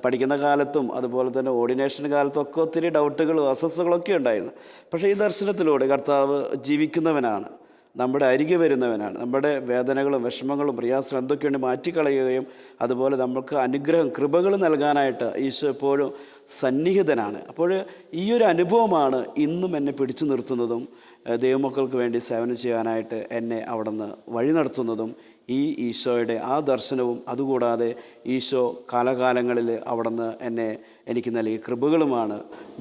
പഠിക്കുന്ന കാലത്തും അതുപോലെ തന്നെ ഓർഡിനേഷൻ കാലത്തും ഒക്കെ ഒത്തിരി ഡൗട്ടുകളും അസ്വസ്ഥതകളൊക്കെ ഉണ്ടായിരുന്നു. പക്ഷേ ഈ ദർശനത്തിലൂടെ കർത്താവ് ജീവിക്കുന്നവനാണ്, നമ്മുടെ അരികെ വരുന്നവനാണ്, നമ്മുടെ വേദനകളും വിഷമങ്ങളും പ്രയാസങ്ങളും എന്തൊക്കെയുണ്ട് മാറ്റിക്കളയുകയും അതുപോലെ നമുക്ക് അനുഗ്രഹം കൃപകൾ നൽകാനായിട്ട് ഈശോ എപ്പോഴും സന്നിഹിതനാണ്. അപ്പോൾ ഈ ഒരു അനുഭവമാണ് ഇന്നും എന്നെ പിടിച്ചു നിർത്തുന്നതും ദൈവമക്കൾക്ക് വേണ്ടി സേവനം ചെയ്യാനായിട്ട് എന്നെ അവിടെ നിന്ന് വഴി നടത്തുന്നതും ഈ ഈശോയുടെ ആ ദർശനവും അതുകൂടാതെ ഈശോ കാലകാലങ്ങളിൽ അവിടെ നിന്ന് എനിക്ക് നൽകിയ കൃപകളുമാണ്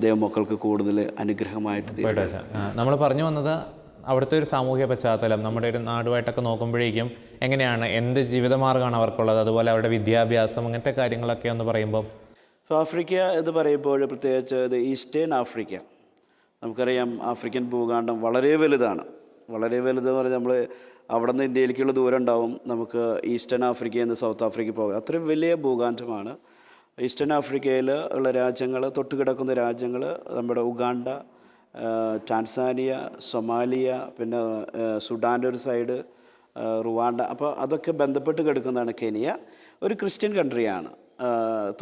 ദൈവമക്കൾക്ക് കൂടുതൽ അനുഗ്രഹമായിട്ട് തീരുന്നത്. നമ്മൾ പറഞ്ഞു വന്നത് അവിടുത്തെ ഒരു സാമൂഹ്യ പശ്ചാത്തലം, നമ്മുടെ ഒരു നാടുമായിട്ടൊക്കെ നോക്കുമ്പോഴേക്കും എങ്ങനെയാണ്, എന്ത് ജീവിതമാർഗ്ഗമാണ് അവർക്കുള്ളത്, അതുപോലെ അവരുടെ വിദ്യാഭ്യാസം, അങ്ങനത്തെ കാര്യങ്ങളൊക്കെ എന്ന് പറയുമ്പോൾ ആഫ്രിക്ക എന്ന് പറയുമ്പോൾ പ്രത്യേകിച്ച് ഇത് ഈസ്റ്റേൺ ആഫ്രിക്ക, നമുക്കറിയാം ആഫ്രിക്കൻ ഭൂഖണ്ഡം വളരെ വലുതാണ്. വളരെ വലുതെന്ന് പറഞ്ഞാൽ നമ്മൾ അവിടെ നിന്ന് ഇന്ത്യയിലേക്കുള്ള ദൂരം ഉണ്ടാവും, നമുക്ക് ഈസ്റ്റേൺ ആഫ്രിക്കയിൽ നിന്ന് സൗത്ത് ആഫ്രിക്കയിൽ പോകാം. അത്രയും വലിയ ഭൂഖണ്ഡമാണ്. ഈസ്റ്റേൺ ആഫ്രിക്കയിൽ ഉള്ള രാജ്യങ്ങൾ, തൊട്ടുകിടക്കുന്ന രാജ്യങ്ങൾ നമ്മുടെ ഉഗാണ്ട, ടാൻസാനിയ, സൊമാലിയ, പിന്നെ സുഡാൻ്റെ ഒരു സൈഡ്, റുവാണ്ട. അപ്പോൾ അതൊക്കെ ബന്ധപ്പെട്ട് കിടക്കുന്നതാണ് കെനിയ. ഒരു ക്രിസ്ത്യൻ കൺട്രിയാണ്.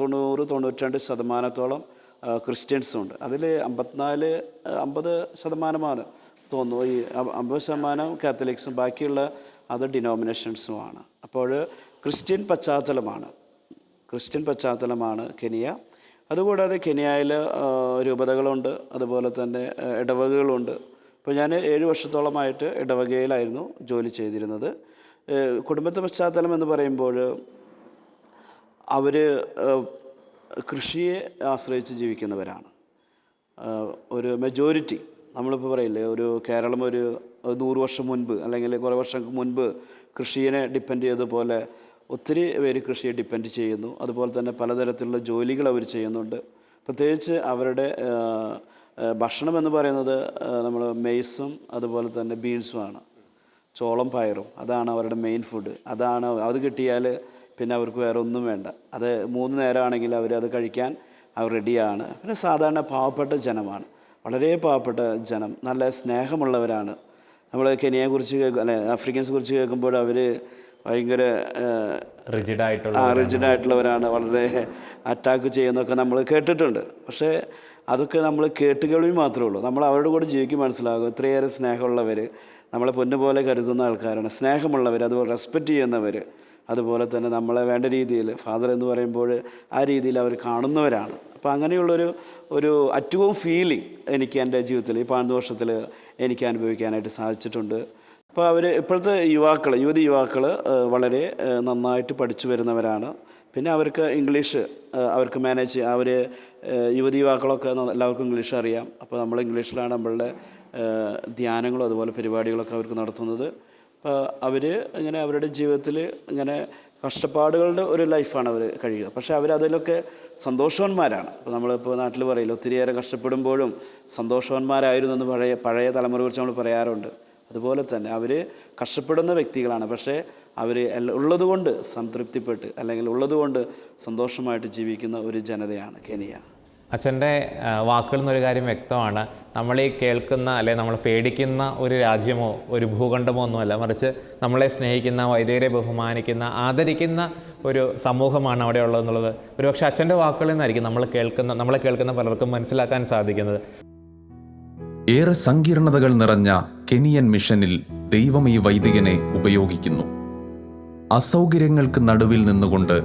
90-92% ക്രിസ്ത്യൻസുണ്ട്. അതിൽ 50% തോന്നുന്നു ഈ 50% കാത്തലിക്സും ബാക്കിയുള്ള അതർ ഡിനോമിനേഷൻസുമാണ്. അപ്പോൾ ക്രിസ്ത്യൻ പശ്ചാത്തലമാണ് കെനിയ. അതുകൂടാതെ കെനിയയിൽ രൂപതകളുണ്ട്, അതുപോലെ തന്നെ ഇടവകകളുണ്ട്. ഇപ്പോൾ ഞാൻ 7 വർഷത്തോളമായിട്ട് ഇടവകയിലായിരുന്നു ജോലി ചെയ്തിരുന്നത്. കുടുംബത്തെ പശ്ചാത്തലം എന്ന് പറയുമ്പോൾ അവർ കൃഷിയെ ആശ്രയിച്ച് ജീവിക്കുന്നവരാണ്. ഒരു മെജോറിറ്റി, നമ്മളിപ്പോൾ പറയില്ലേ, ഒരു കേരളം ഒരു 100 വർഷം മുൻപ് അല്ലെങ്കിൽ കുറേ വർഷം മുൻപ് കൃഷിയെ ഡിപ്പെൻഡ് ചെയ്തതുപോലെ ഒത്തിരി പേര് കൃഷിയെ ഡിപ്പെൻഡ് ചെയ്യുന്നു. അതുപോലെ തന്നെ പലതരത്തിലുള്ള ജോലികൾ അവർ ചെയ്യുന്നുണ്ട്. പ്രത്യേകിച്ച് അവരുടെ ഭക്ഷണം എന്ന് പറയുന്നത് നമ്മൾ മെയ്സും അതുപോലെ തന്നെ ബീൻസുമാണ്, ചോളം പയറും. അതാണ് അവരുടെ മെയിൻ ഫുഡ്. അത് കിട്ടിയാൽ പിന്നെ അവർക്ക് വേറെ ഒന്നും വേണ്ട. അത് 3 നേരമാണെങ്കിൽ അവരത് കഴിക്കാൻ അവർ റെഡിയാണ്. പിന്നെ സാധാരണ പാവപ്പെട്ട ജനമാണ്, വളരെ പാവപ്പെട്ട ജനം, നല്ല സ്നേഹമുള്ളവരാണ്. നമ്മൾ കെനിയയെക്കുറിച്ച് ആഫ്രിക്കൻസ് കുറിച്ച് കേൾക്കുമ്പോൾ അവർ ഭയങ്കര റിജിഡായിട്ടുള്ളവരാണ്, വളരെ അറ്റാക്ക് ചെയ്യുന്നതൊക്കെ നമ്മൾ കേട്ടിട്ടുണ്ട്. പക്ഷേ അതൊക്കെ നമ്മൾ കേട്ടുകേൾവി മാത്രമേ ഉള്ളൂ. നമ്മൾ അവരുടെ കൂടെ ജീവിക്കും മനസ്സിലാകും ഇത്രയേറെ സ്നേഹമുള്ളവർ, നമ്മളെ പൊന്നുപോലെ കരുതുന്ന ആൾക്കാരാണ്, സ്നേഹമുള്ളവർ, അതുപോലെ റെസ്പെക്റ്റ് ചെയ്യുന്നവർ, അതുപോലെ തന്നെ നമ്മളെ വേണ്ട രീതിയിൽ ഫാദർ എന്ന് പറയുമ്പോൾ ആ രീതിയിൽ അവർ കാണുന്നവരാണ്. അപ്പോൾ അങ്ങനെയുള്ളൊരു അറ്റ് ഹോം ഫീലിംഗ് എനിക്ക് എൻ്റെ ജീവിതത്തിൽ ഈ 15 വർഷത്തിൽ എനിക്ക് അനുഭവിക്കാനായിട്ട് സാധിച്ചിട്ടുണ്ട്. അപ്പോൾ ഇപ്പോഴത്തെ യുവതി യുവാക്കൾ വളരെ നന്നായിട്ട് പഠിച്ചു വരുന്നവരാണ്. പിന്നെ അവർക്ക് ഇംഗ്ലീഷ് അവർക്ക് മാനേജ് യുവതി യുവാക്കളൊക്കെ എല്ലാവർക്കും ഇംഗ്ലീഷ് അറിയാം. അപ്പോൾ നമ്മൾ ഇംഗ്ലീഷിലാണ് നമ്മളുടെ ധ്യാനങ്ങളും അതുപോലെ പരിപാടികളൊക്കെ അവർക്ക് നടത്തുന്നത്. അപ്പോൾ അവർ ഇങ്ങനെ അവരുടെ ജീവിതത്തിൽ ഇങ്ങനെ കഷ്ടപ്പാടുകളുടെ ഒരു ലൈഫാണ് അവർ കഴിയുക. പക്ഷേ അവരതിലൊക്കെ സന്തോഷവാന്മാരാണ്. ഇപ്പോൾ നമ്മളിപ്പോൾ നാട്ടിൽ പറയില്ല, ഒത്തിരിയേറെ കഷ്ടപ്പെടുമ്പോഴും സന്തോഷവാന്മാരായിരുന്നു എന്ന് പഴയ തലമുറ കുറിച്ച് നമ്മൾ പറയാറുണ്ട്. അതുപോലെ തന്നെ അവർ കഷ്ടപ്പെടുന്ന വ്യക്തികളാണ്. പക്ഷേ അവർ ഉള്ളതുകൊണ്ട് സംതൃപ്തിപ്പെട്ട് അല്ലെങ്കിൽ ഉള്ളതുകൊണ്ട് സന്തോഷമായിട്ട് ജീവിക്കുന്ന ഒരു ജനതയാണ് കെനിയ. അച്ഛൻ്റെ വാക്കുകളിൽ നിന്നൊരു കാര്യം വ്യക്തമാണ്. നമ്മൾ ഈ കേൾക്കുന്ന അല്ലെങ്കിൽ നമ്മൾ പേടിക്കുന്ന ഒരു രാജ്യമോ ഒരു ഭൂഖണ്ഡമോ ഒന്നുമല്ല, മറിച്ച് നമ്മളെ സ്നേഹിക്കുന്ന, വൈദികരെ ബഹുമാനിക്കുന്ന, ആദരിക്കുന്ന ഒരു സമൂഹമാണ് അവിടെ ഉള്ളതെന്നുള്ളത് ഒരുപക്ഷെ അച്ഛൻ്റെ വാക്കുകളിൽ നിന്നായിരിക്കും നമ്മളെ കേൾക്കുന്ന പലർക്കും മനസ്സിലാക്കാൻ സാധിക്കുന്നത്. ഏറെ സങ്കീർണതകൾ നിറഞ്ഞ കെനിയൻ മിഷനിൽ ദൈവം ഈ വൈദികനെ ഉപയോഗിക്കുന്നു. അസൗകര്യങ്ങൾക്ക് നടുവിൽ നിന്നുകൊണ്ട്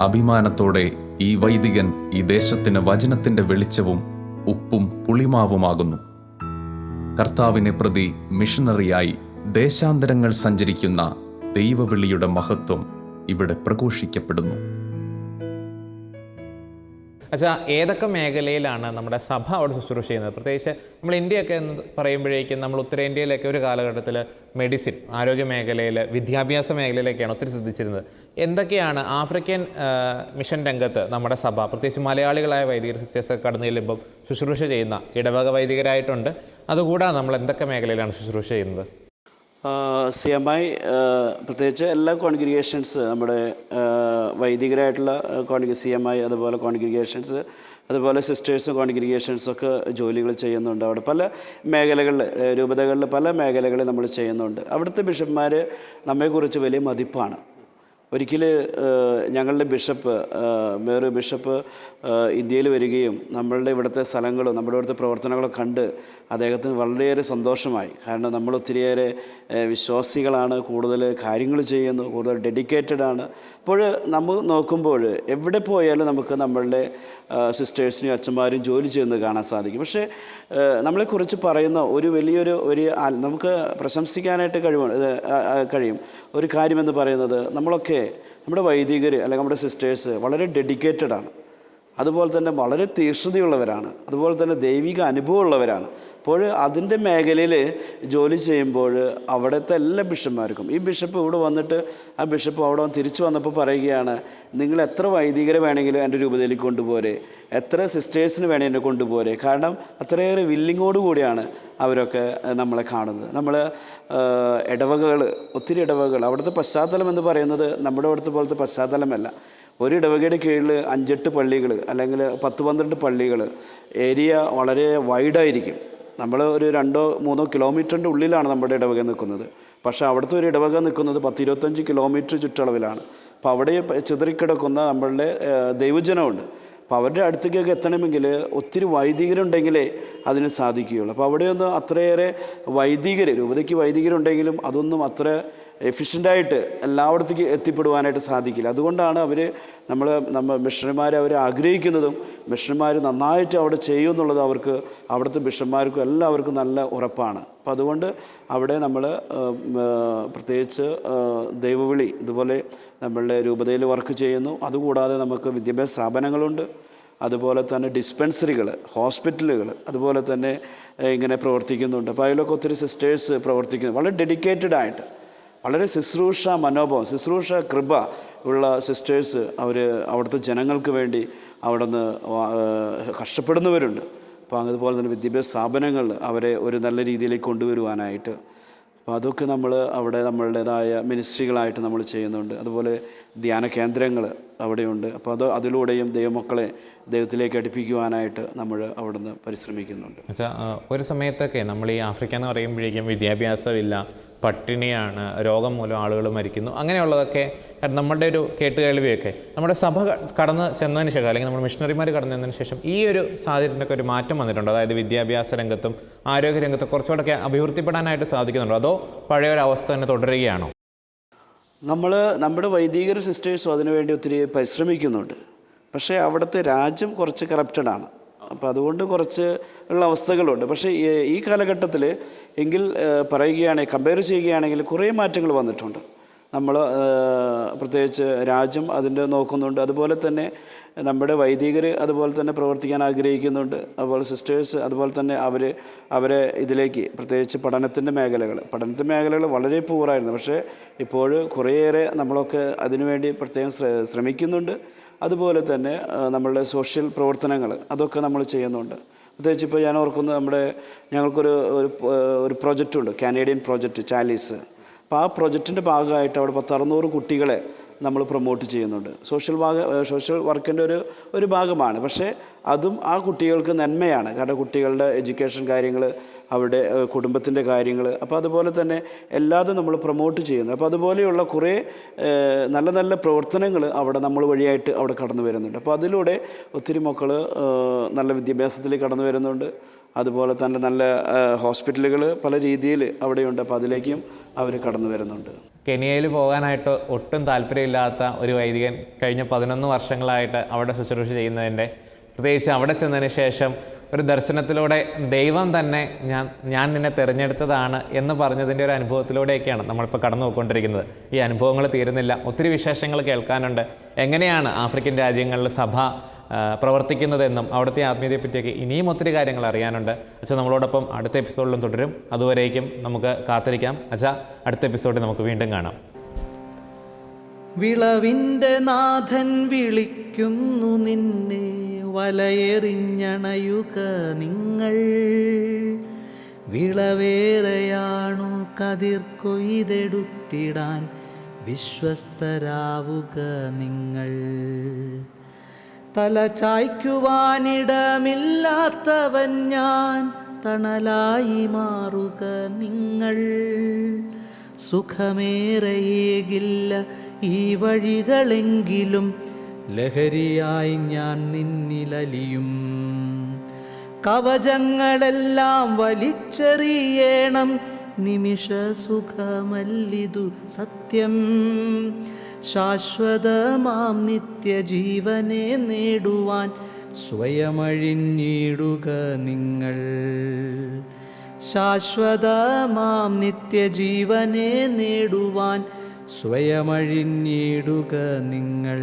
അഭിമാനത്തോടെ ഈ വൈദികൻ ഈ ദേശത്തിന് വചനത്തിന്റെ വെളിച്ചവും ഉപ്പും പുളിമാവുമാകുന്നു. കർത്താവിനെ പ്രതി മിഷണറിയായി ദേശാന്തരങ്ങൾ സഞ്ചരിക്കുന്ന ദൈവവിളിയുടെ മഹത്വം ഇവിടെ പ്രഘോഷിക്കപ്പെടുന്നു. അച്ഛാ, ഏതൊക്കെ മേഖലയിലാണ് നമ്മുടെ സഭ അവിടെ ശുശ്രൂഷ ചെയ്യുന്നത്? പ്രത്യേകിച്ച് നമ്മൾ ഇന്ത്യയൊക്കെ എന്ന് പറയുമ്പോഴേക്കും നമ്മൾ ഉത്തരേന്ത്യയിലൊക്കെ ഒരു കാലഘട്ടത്തിൽ മെഡിസിൻ, ആരോഗ്യ മേഖലയിൽ, വിദ്യാഭ്യാസ മേഖലയിലൊക്കെയാണ് ഒത്തിരി ശ്രദ്ധിച്ചിരുന്നത്. എന്തൊക്കെയാണ് ആഫ്രിക്കൻ മിഷൻ രംഗത്ത് നമ്മുടെ സഭ, പ്രത്യേകിച്ച് മലയാളികളായ വൈദികർ സിസ്റ്റേഴ്സൊക്കെ കടന്നു ചെല്ലുമ്പം ശുശ്രൂഷ ചെയ്യുന്ന ഇടവക വൈദികരായിട്ടുണ്ട്. അതുകൂടാതെ നമ്മൾ എന്തൊക്കെ മേഖലയിലാണ് ശുശ്രൂഷ ചെയ്യുന്നത്? CMI പ്രത്യേകിച്ച് എല്ലാ കോൺഗ്രിഗേഷൻസ് നമ്മുടെ വൈദികരായിട്ടുള്ള CMI അതുപോലെ കോൺഗ്രിഗേഷൻസ് അതുപോലെ സിസ്റ്റേഴ്സും കോൺഗ്രിഗേഷൻസൊക്കെ ജോലികൾ ചെയ്യുന്നുണ്ട്. അവിടെ പല മേഖലകളിൽ, രൂപതകളിൽ പല മേഖലകളിൽ നമ്മൾ ചെയ്യുന്നുണ്ട്. അവിടുത്തെ ബിഷപ്പ്മാർ നമ്മെക്കുറിച്ച് വലിയ മതിപ്പാണ്. ഒരിക്കൽ ഞങ്ങളുടെ വേറൊരു ബിഷപ്പ് ഇന്ത്യയിൽ വരികയും നമ്മളുടെ ഇവിടുത്തെ സ്ഥലങ്ങളും നമ്മുടെ ഇവിടുത്തെ പ്രവർത്തനങ്ങളും കണ്ട് അദ്ദേഹത്തിന് വളരെയേറെ സന്തോഷമായി. കാരണം നമ്മൾ ഒത്തിരിയേറെ വിശ്വാസികളാണ്, കൂടുതൽ കാര്യങ്ങൾ ചെയ്യുന്നു, കൂടുതൽ ഡെഡിക്കേറ്റഡ് ആണ്. അപ്പോൾ നമ്മൾ നോക്കുമ്പോൾ എവിടെ പോയാലും നമുക്ക് നമ്മളുടെ സിസ്റ്റേഴ്സിനും അച്ഛന്മാരും ജോലി ചെയ്യുന്നത് കാണാൻ സാധിക്കും. പക്ഷേ നമ്മളെക്കുറിച്ച് പറയുന്ന നമുക്ക് പ്രശംസിക്കാനായിട്ട് കഴിയും ഒരു കാര്യമെന്ന് പറയുന്നത്, നമ്മുടെ വൈദികർ അല്ലെങ്കിൽ നമ്മുടെ സിസ്റ്റേഴ്സ് വളരെ ഡെഡിക്കേറ്റഡ് ആണ്. അതുപോലെ തന്നെ വളരെ തീക്ഷ്ണതയുള്ളവരാണ്. അതുപോലെ തന്നെ ദൈവിക അനുഭവമുള്ളവരാണ്. അപ്പോൾ അതിൻ്റെ മേഖലയിൽ ജോലി ചെയ്യുമ്പോൾ അവിടുത്തെ എല്ലാ ബിഷപ്പ്മാർക്കും, ഈ ബിഷപ്പ് ഇവിടെ വന്നിട്ട് ആ ബിഷപ്പ് അവിടെ തിരിച്ചു വന്നപ്പോൾ പറയുകയാണ്, നിങ്ങൾ എത്ര വൈദികരെ വേണമെങ്കിലും എൻ്റെ രൂപതയിലേക്ക് കൊണ്ടുപോരെ, എത്ര സിസ്റ്റേഴ്സിന് വേണമെങ്കിൽ എന്നെ കൊണ്ടുപോരെ. കാരണം അത്രയേറെ വില്ലിങ്ങോട് കൂടിയാണ് അവരൊക്കെ നമ്മളെ കാണുന്നത്. നമ്മൾ ഒത്തിരി ഇടവകകൾ, അവിടുത്തെ പശ്ചാത്തലം എന്ന് പറയുന്നത് നമ്മുടെ അവിടുത്തെ പോലത്തെ പശ്ചാത്തലമല്ല. ഒരു ഇടവകയുടെ കീഴിൽ 5-8 പള്ളികൾ അല്ലെങ്കിൽ 10-12 പള്ളികൾ, ഏരിയ വളരെ വൈഡായിരിക്കും. നമ്മൾ ഒരു 2-3 കിലോമീറ്ററിൻ്റെ ഉള്ളിലാണ് നമ്മുടെ ഇടവക നിൽക്കുന്നത്. പക്ഷേ അവിടുത്തെ ഒരു ഇടവക നിൽക്കുന്നത് 10-25 കിലോമീറ്റർ ചുറ്റളവിലാണ്. അപ്പോൾ അവിടെ ചിതറിക്കിടക്കുന്ന നമ്മളുടെ ദൈവജനമുണ്ട്. അപ്പോൾ അവരുടെ അടുത്തേക്കൊക്കെ എത്തണമെങ്കിൽ ഒത്തിരി വൈദികരുണ്ടെങ്കിലേ അതിന് സാധിക്കുകയുള്ളൂ. അപ്പോൾ അവിടെയൊന്നും അത്രയേറെ രൂപതയ്ക്ക് വൈദികരുണ്ടെങ്കിലും അതൊന്നും അത്ര എഫിഷ്യൻ്റായിട്ട് എല്ലായിടത്തേക്ക് എത്തിപ്പെടുവാനായിട്ട് സാധിക്കില്ല. അതുകൊണ്ടാണ് നമ്മൾ മിഷണറിമാരെ ആഗ്രഹിക്കുന്നതും മിഷണറിമാർ നന്നായിട്ട് അവിടെ ചെയ്യുമെന്നുള്ളത് അവിടുത്തെ ബിഷപ്പ്മാർക്കും എല്ലാവർക്കും നല്ല ഉറപ്പാണ്. അപ്പോൾ അതുകൊണ്ട് അവിടെ നമ്മൾ പ്രത്യേകിച്ച് ദൈവവിളി ഇതുപോലെ നമ്മളുടെ രൂപതയിൽ വർക്ക് ചെയ്യുന്നു. അതുകൂടാതെ നമുക്ക് വിദ്യാഭ്യാസ സ്ഥാപനങ്ങളുണ്ട്, അതുപോലെ തന്നെ ഡിസ്പെൻസറികൾ, ഹോസ്പിറ്റലുകൾ അതുപോലെ തന്നെ ഇങ്ങനെ പ്രവർത്തിക്കുന്നുണ്ട്. അപ്പോൾ അതിലൊക്കെ ഒത്തിരി സിസ്റ്റേഴ്സ് പ്രവർത്തിക്കുന്നു, വളരെ ഡെഡിക്കേറ്റഡ് ആയിട്ട്, വളരെ ശുശ്രൂഷ മനോഭാവം, ശുശ്രൂഷ കൃപ ഉള്ള സിസ്റ്റേഴ്സ്. അവിടുത്തെ ജനങ്ങൾക്ക് വേണ്ടി അവിടെ നിന്ന് കഷ്ടപ്പെടുന്നവരുണ്ട്. അപ്പോൾ അതുപോലെ തന്നെ വിദ്യാഭ്യാസ സ്ഥാപനങ്ങൾ അവരെ ഒരു നല്ല രീതിയിലേക്ക് കൊണ്ടുവരുവാനായിട്ട്, അപ്പോൾ അതൊക്കെ നമ്മൾ അവിടെ നമ്മളുടേതായ മിനിസ്ട്രികളായിട്ട് നമ്മൾ ചെയ്യുന്നുണ്ട്. അതുപോലെ ധ്യാന കേന്ദ്രങ്ങൾ അവിടെയുണ്ട്. അപ്പോൾ അതിലൂടെയും ദൈവമക്കളെ ദൈവത്തിലേക്ക് അടുപ്പിക്കുവാനായിട്ട് നമ്മൾ അവിടുന്ന് പരിശ്രമിക്കുന്നുണ്ട്. ഒരു സമയത്തൊക്കെ നമ്മൾ ഈ ആഫ്രിക്ക എന്ന് പറയുമ്പോഴേക്കും വിദ്യാഭ്യാസമില്ല, പട്ടിണിയാണ്, രോഗം മൂലം ആളുകൾ മരിക്കുന്നു, അങ്ങനെയുള്ളതൊക്കെ നമ്മുടെ ഒരു കേട്ടുകേൾവിയൊക്കെ നമ്മുടെ സഭ കടന്ന് ചെന്നതിന് ശേഷം അല്ലെങ്കിൽ നമ്മുടെ മിഷണറിമാർ കടന്നു ചെന്നതിന് ശേഷം ഈ ഒരു സാഹചര്യത്തിനൊക്കെ ഒരു മാറ്റം വന്നിട്ടുണ്ട്. അതായത് വിദ്യാഭ്യാസ രംഗത്തും ആരോഗ്യ രംഗത്തും കുറച്ചുകൂടെയൊക്കെ അഭിവൃദ്ധിപ്പെടാനായിട്ട് സാധിക്കുന്നുണ്ടോ, അതോ പഴയൊരവസ്ഥ തന്നെ തുടരുകയാണോ? നമ്മുടെ വൈദികർ സിസ്റ്റേഴ്സും അതിനുവേണ്ടി ഒത്തിരി പരിശ്രമിക്കുന്നുണ്ട്. പക്ഷേ അവിടുത്തെ രാജ്യം കുറച്ച് കറപ്റ്റഡാണ്. അപ്പോൾ അതുകൊണ്ട് കുറച്ച് ഉള്ള അവസ്ഥകളുണ്ട്. പക്ഷേ ഈ കാലഘട്ടത്തിൽ എങ്കിൽ പറയുകയാണെങ്കിൽ കമ്പയർ ചെയ്യുകയാണെങ്കിൽ കുറേ മാറ്റങ്ങൾ വന്നിട്ടുണ്ട്. നമ്മൾ പ്രത്യേകിച്ച് രാജ്യം അതിൻ്റെ നോക്കുന്നുണ്ട്. അതുപോലെ തന്നെ നമ്മുടെ വൈദികർ അതുപോലെ തന്നെ പ്രവർത്തിക്കാൻ ആഗ്രഹിക്കുന്നുണ്ട്. അതുപോലെ സിസ്റ്റേഴ്സ് അതുപോലെ തന്നെ അവരെ ഇതിലേക്ക് പ്രത്യേകിച്ച് പഠനത്തിൻ്റെ മേഖലകൾ വളരെ പൂറായിരുന്നു. പക്ഷേ ഇപ്പോൾ കുറേയേറെ നമ്മളൊക്കെ അതിനുവേണ്ടി പ്രത്യേകം ശ്രമിക്കുന്നുണ്ട്. അതുപോലെ തന്നെ നമ്മളുടെ സോഷ്യൽ പ്രവർത്തനങ്ങൾ അതൊക്കെ നമ്മൾ ചെയ്യുന്നുണ്ട്. പ്രത്യേകിച്ച് ഇപ്പോൾ ഞാൻ ഓർക്കുന്നത് ഞങ്ങൾക്കൊരു പ്രൊജക്റ്റുണ്ട്, കാനേഡിയൻ പ്രൊജക്റ്റ് ചാലീസ്. അപ്പോൾ ആ പ്രൊജക്റ്റിൻ്റെ ഭാഗമായിട്ട് അവിടെ 600 കുട്ടികളെ നമ്മൾ പ്രൊമോട്ട് ചെയ്യുന്നുണ്ട്. സോഷ്യൽ വർക്കിൻ്റെ ഒരു ഭാഗമാണ്. പക്ഷേ അതും ആ കുട്ടികൾക്ക് നന്മയാണ്. കാരണം കുട്ടികളുടെ എഡ്യൂക്കേഷൻ കാര്യങ്ങൾ, അവരുടെ കുടുംബത്തിൻ്റെ കാര്യങ്ങൾ, അപ്പോൾ അതുപോലെ തന്നെ എല്ലാതും നമ്മൾ പ്രൊമോട്ട് ചെയ്യുന്നു. അപ്പോൾ അതുപോലെയുള്ള കുറേ നല്ല നല്ല പ്രവർത്തനങ്ങൾ നമ്മൾ വഴിയായിട്ട് അവിടെ കടന്നു വരുന്നുണ്ട്. അപ്പോൾ അതിലൂടെ ഒത്തിരി മക്കൾ നല്ല വിദ്യാഭ്യാസത്തിലേക്ക് കടന്നു വരുന്നുണ്ട്. അതുപോലെ തന്നെ നല്ല ഹോസ്പിറ്റലുകൾ പല രീതിയിൽ അവിടെയുണ്ട്. അപ്പോൾ അതിലേക്കും അവർ കടന്നു വരുന്നുണ്ട്. കെനിയയിൽ പോകാനായിട്ട് ഒട്ടും താല്പര്യമില്ലാത്ത ഒരു വൈദികൻ കഴിഞ്ഞ 11 വർഷങ്ങളായിട്ട് അവിടെ ശുശ്രൂഷ ചെയ്യുന്നതിൻ്റെ, പ്രത്യേകിച്ച് അവിടെ ചെന്നതിന് ശേഷം ഒരു ദർശനത്തിലൂടെ ദൈവം തന്നെ ഞാൻ നിന്നെ തിരഞ്ഞെടുത്തതാണ് എന്ന് പറഞ്ഞതിൻ്റെ ഒരു അനുഭവത്തിലൂടെയൊക്കെയാണ് നമ്മളിപ്പോൾ കടന്നു പോയിക്കൊണ്ടിരിക്കുന്നത്. ഈ അനുഭവങ്ങൾ തീരുന്നില്ല, ഒത്തിരി വിശേഷങ്ങൾ കേൾക്കാനുണ്ട്. എങ്ങനെയാണ് ആഫ്രിക്കൻ രാജ്യങ്ങളിൽ സഭ പ്രവർത്തിക്കുന്നതെന്നും അവിടുത്തെ ആത്മീയതയെപ്പറ്റിയൊക്കെ ഇനിയും ഒത്തിരി കാര്യങ്ങൾ അറിയാനുണ്ട്. അച്ഛാ നമ്മളോടൊപ്പം അടുത്ത എപ്പിസോഡിലും തുടരും. അതുവരേക്കും നമുക്ക് കാത്തിരിക്കാം. അച്ഛാ, അടുത്ത എപ്പിസോഡിൽ നമുക്ക് വീണ്ടും കാണാം. വിളവിൻ്റെ നാഥൻ വിളിക്കുന്നു നിന്നെ, വലയെറിഞ്ഞണയുക നിങ്ങൾ. വിളവേറെയാണു കതിർ കൊയ്തെടുത്തിടാൻ, വിശ്വസ്തരാവുക നിങ്ങൾ. തല ചായ്ക്കുവാനിടമില്ലാത്തവൻ ഞാൻ, തണലായി മാറുക നിങ്ങൾ. സുഖമേറെയേകില്ല ഈ വഴികളെങ്കിലും, ലഹരിയായി ഞാൻ നിന്നിലലിയും. കവചങ്ങളെല്ലാം വലിച്ചെറിയണം, നിമിഷ സുഖമല്ലിതു സത്യം. ശാശ്വതമാം നിത്യജീവനെ നേടുവാൻ സ്വയമഴിഞ്ഞിടുക നിങ്ങൾ. ശാശ്വതമാം നിത്യജീവനെ നേടുവാൻ സ്വയമഴിഞ്ഞിടുക നിങ്ങൾ.